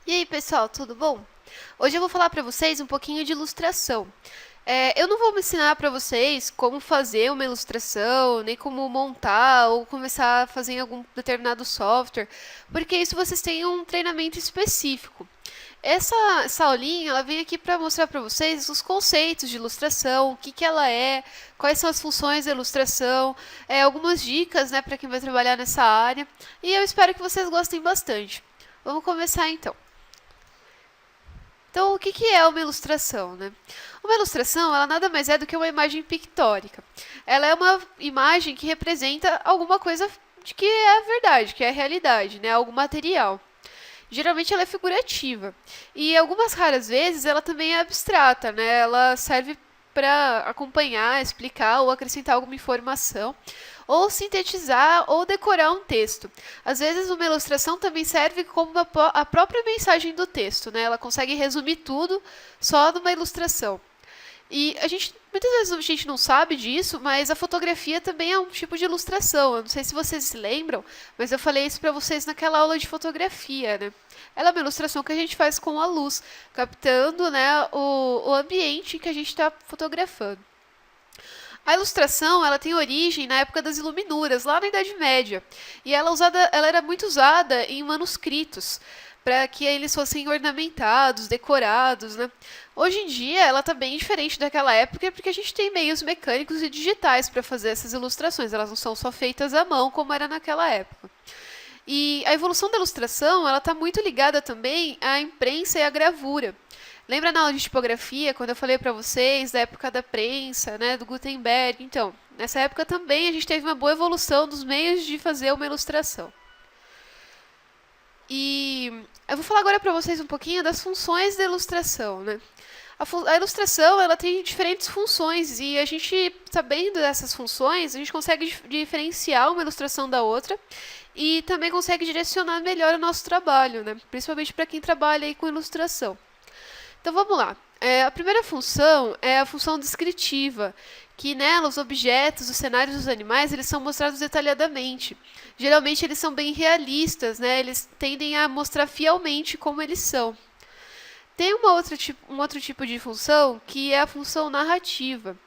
E aí, pessoal, tudo bom? Hoje eu vou falar para vocês um pouquinho de ilustração. Eu não vou me ensinar para vocês como fazer uma ilustração, nem como montar ou começar a fazer em algum determinado software, porque isso vocês têm um treinamento específico. Essa aulinha ela vem aqui para mostrar para vocês os conceitos de ilustração, o que, que ela é, quais são as funções da ilustração, algumas dicas, né, para quem vai trabalhar nessa área, e eu espero que vocês gostem bastante. Vamos começar então. Então, o que, que é uma ilustração, né? Uma ilustração, ela nada mais é do que uma imagem pictórica. Ela é uma imagem que representa alguma coisa de que é a verdade, que é a realidade, né? Algo material. Geralmente ela é figurativa. E algumas raras vezes ela também é abstrata, né? Ela serve para acompanhar, explicar ou acrescentar alguma informação, ou sintetizar ou decorar um texto. Às vezes uma ilustração também serve como a própria mensagem do texto, né? Ela consegue resumir tudo só numa ilustração. E muitas vezes a gente não sabe disso, mas a fotografia também é um tipo de ilustração. Eu não sei se vocês se lembram, mas eu falei isso para vocês naquela aula de fotografia, né? Ela é uma ilustração que a gente faz com a luz, captando, né, o ambiente que a gente está fotografando. A ilustração ela tem origem na época das iluminuras, lá na Idade Média. E ela era muito usada em manuscritos, para que eles fossem ornamentados, decorados, né? Hoje em dia ela está bem diferente daquela época, porque a gente tem meios mecânicos e digitais para fazer essas ilustrações. Elas não são só feitas à mão, como era naquela época. E a evolução da ilustração ela está muito ligada também à imprensa e à gravura. Lembra na aula de tipografia, quando eu falei para vocês da época da prensa, né, do Gutenberg? Então, nessa época também a gente teve uma boa evolução dos meios de fazer uma ilustração. E eu vou falar agora para vocês um pouquinho das funções da ilustração, né? A ilustração ela tem diferentes funções e a gente, sabendo dessas funções, a gente consegue diferenciar uma ilustração da outra e também consegue direcionar melhor o nosso trabalho, né? Principalmente para quem trabalha aí com ilustração. Então vamos lá. A primeira função é a função descritiva, que nela os objetos, os cenários dos animais, eles são mostrados detalhadamente. Geralmente eles são bem realistas, né? Eles tendem a mostrar fielmente como eles são. Tem um outro tipo de função que é a função narrativa.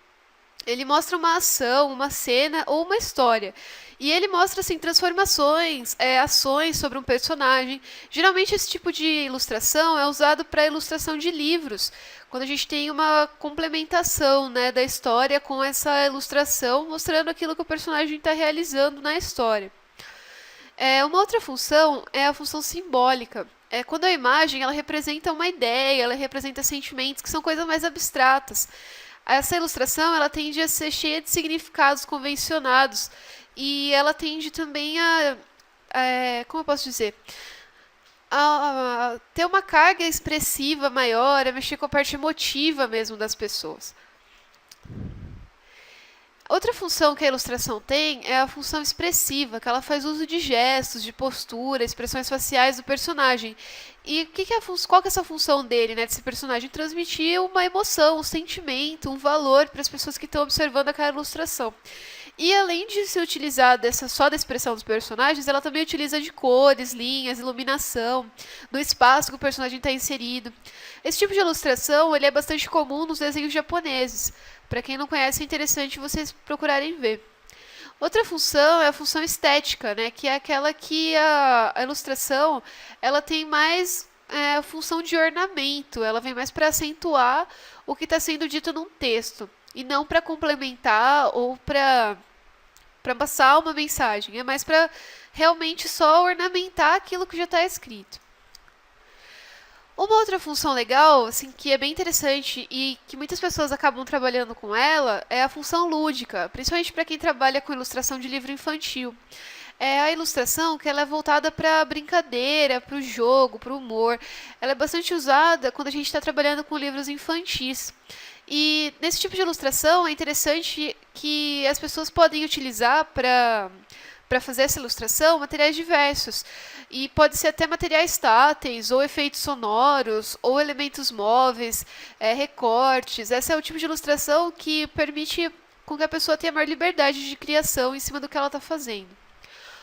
Ele mostra uma ação, uma cena ou uma história. E ele mostra assim, transformações, ações sobre um personagem. Geralmente esse tipo de ilustração é usado para ilustração de livros, quando a gente tem uma complementação, né, da história com essa ilustração, mostrando aquilo que o personagem está realizando na história. Uma outra função é a função simbólica. Quando a imagem ela representa uma ideia, ela representa sentimentos que são coisas mais abstratas. Essa ilustração ela tende a ser cheia de significados convencionados e ela tende também como eu posso dizer, a ter uma carga expressiva maior, a mexer com a parte emotiva mesmo das pessoas. Outra função que a ilustração tem é a função expressiva, que ela faz uso de gestos, de postura, expressões faciais do personagem. E qual que é essa função dele, né, desse personagem? Transmitir uma emoção, um sentimento, um valor para as pessoas que estão observando aquela ilustração. E além de se utilizar só da expressão dos personagens, ela também utiliza de cores, linhas, iluminação, do espaço que o personagem está inserido. Esse tipo de ilustração ele é bastante comum nos desenhos japoneses. Para quem não conhece, é interessante vocês procurarem ver. Outra função é a função estética, né, que é aquela que a ilustração ela tem mais função de ornamento, ela vem mais para acentuar o que está sendo dito num texto, e não para complementar ou para passar uma mensagem, é mais para realmente só ornamentar aquilo que já está escrito. Uma outra função legal, assim, que é bem interessante e que muitas pessoas acabam trabalhando com ela, é a função lúdica, principalmente para quem trabalha com ilustração de livro infantil. É a ilustração que ela é voltada para a brincadeira, para o jogo, para o humor. Ela é bastante usada quando a gente está trabalhando com livros infantis. E nesse tipo de ilustração é interessante que as pessoas podem utilizar para fazer essa ilustração materiais diversos. E pode ser até materiais táteis, ou efeitos sonoros, ou elementos móveis, recortes. Esse é o tipo de ilustração que permite com que a pessoa tenha maior liberdade de criação em cima do que ela está fazendo.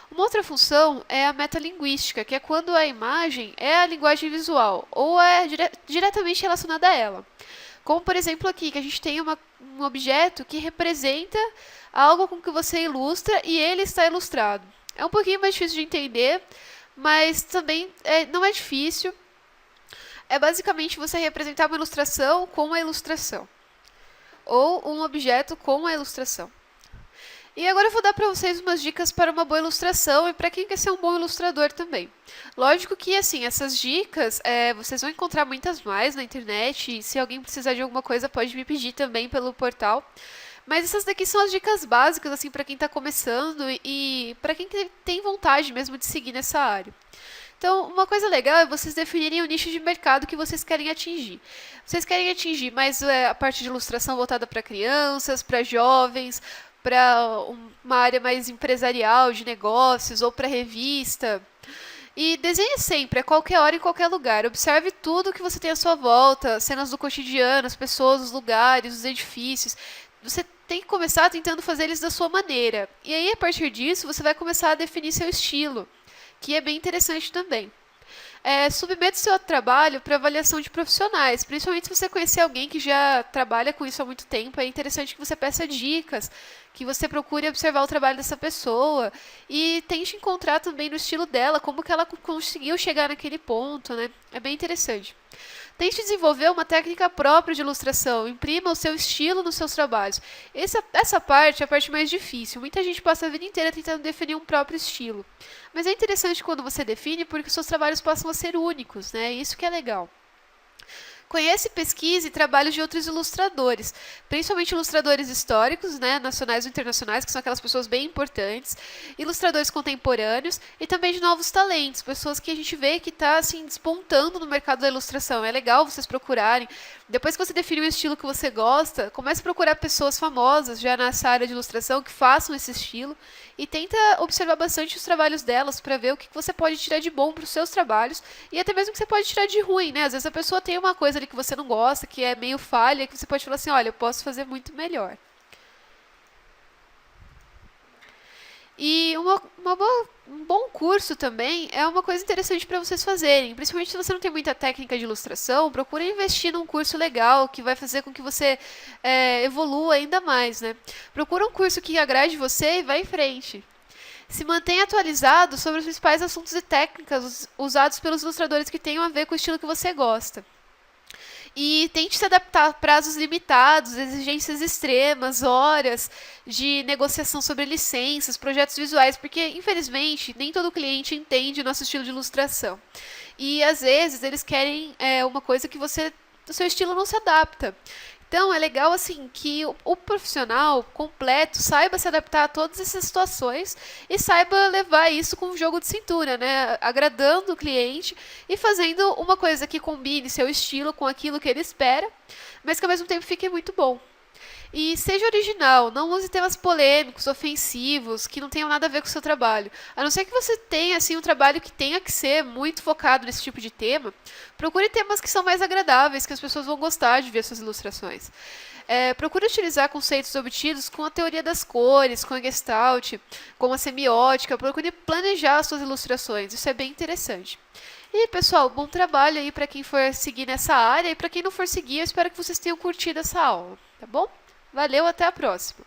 Uma outra função é a metalinguística, que é quando a imagem é a linguagem visual ou é diretamente relacionada a ela. Como, por exemplo, aqui, que a gente tem um objeto que representa algo com que você ilustra e ele está ilustrado. É um pouquinho mais difícil de entender, mas também não é difícil. É basicamente você representar uma ilustração com a ilustração, ou um objeto com a ilustração. E agora eu vou dar para vocês umas dicas para uma boa ilustração e para quem quer ser um bom ilustrador também. Lógico que, assim, essas dicas vocês vão encontrar muitas mais na internet e se alguém precisar de alguma coisa pode me pedir também pelo portal. Mas essas daqui são as dicas básicas, assim, para quem está começando e para quem tem vontade mesmo de seguir nessa área. Então, uma coisa legal é vocês definirem o nicho de mercado que vocês querem atingir. Vocês querem atingir mais a parte de ilustração voltada para crianças, para jovens, para uma área mais empresarial, de negócios, ou para revista. E desenhe sempre, a qualquer hora, em qualquer lugar. Observe tudo que você tem à sua volta, cenas do cotidiano, as pessoas, os lugares, os edifícios. Você tem que começar tentando fazer eles da sua maneira. E aí, a partir disso, você vai começar a definir seu estilo, que é bem interessante também. Submeta o seu trabalho para avaliação de profissionais, principalmente se você conhecer alguém que já trabalha com isso há muito tempo, é interessante que você peça dicas, que você procure observar o trabalho dessa pessoa e tente encontrar também no estilo dela como que ela conseguiu chegar naquele ponto, né? É bem interessante. Tente desenvolver uma técnica própria de ilustração, imprima o seu estilo nos seus trabalhos. Essa parte é a parte mais difícil. Muita gente passa a vida inteira tentando definir um próprio estilo. Mas é interessante quando você define, porque os seus trabalhos passam a ser únicos, né? Isso que é legal. Conhece, pesquise trabalhos de outros ilustradores, principalmente ilustradores históricos, né, nacionais ou internacionais, que são aquelas pessoas bem importantes, ilustradores contemporâneos e também de novos talentos, pessoas que a gente vê que está assim, despontando no mercado da ilustração. É legal vocês procurarem. Depois que você define o estilo que você gosta, comece a procurar pessoas famosas já nessa área de ilustração que façam esse estilo e tenta observar bastante os trabalhos delas para ver o que você pode tirar de bom para os seus trabalhos e até mesmo o que você pode tirar de ruim, né? Às vezes a pessoa tem uma coisa ali que você não gosta, que é meio falha, que você pode falar assim, olha, eu posso fazer muito melhor. E um bom curso também é uma coisa interessante para vocês fazerem. Principalmente se você não tem muita técnica de ilustração, procure investir num curso legal que vai fazer com que você evolua ainda mais, né? Procura um curso que agrade você e vá em frente. Se mantenha atualizado sobre os principais assuntos e técnicas usados pelos ilustradores que tenham a ver com o estilo que você gosta. E tente se adaptar a prazos limitados, exigências extremas, horas de negociação sobre licenças, projetos visuais, porque, infelizmente, nem todo cliente entende o nosso estilo de ilustração. E, às vezes, eles querem uma coisa que o seu estilo não se adapta. Então, é legal assim que o profissional completo saiba se adaptar a todas essas situações e saiba levar isso com um jogo de cintura, né? Agradando o cliente e fazendo uma coisa que combine seu estilo com aquilo que ele espera, mas que ao mesmo tempo fique muito bom. E seja original, não use temas polêmicos, ofensivos, que não tenham nada a ver com o seu trabalho. A não ser que você tenha assim, um trabalho que tenha que ser muito focado nesse tipo de tema, procure temas que são mais agradáveis, que as pessoas vão gostar de ver suas ilustrações. Procure utilizar conceitos obtidos com a teoria das cores, com a Gestalt, com a semiótica, procure planejar as suas ilustrações, isso é bem interessante. E pessoal, bom trabalho aí para quem for seguir nessa área e para quem não for seguir, eu espero que vocês tenham curtido essa aula, tá bom? Valeu, até a próxima!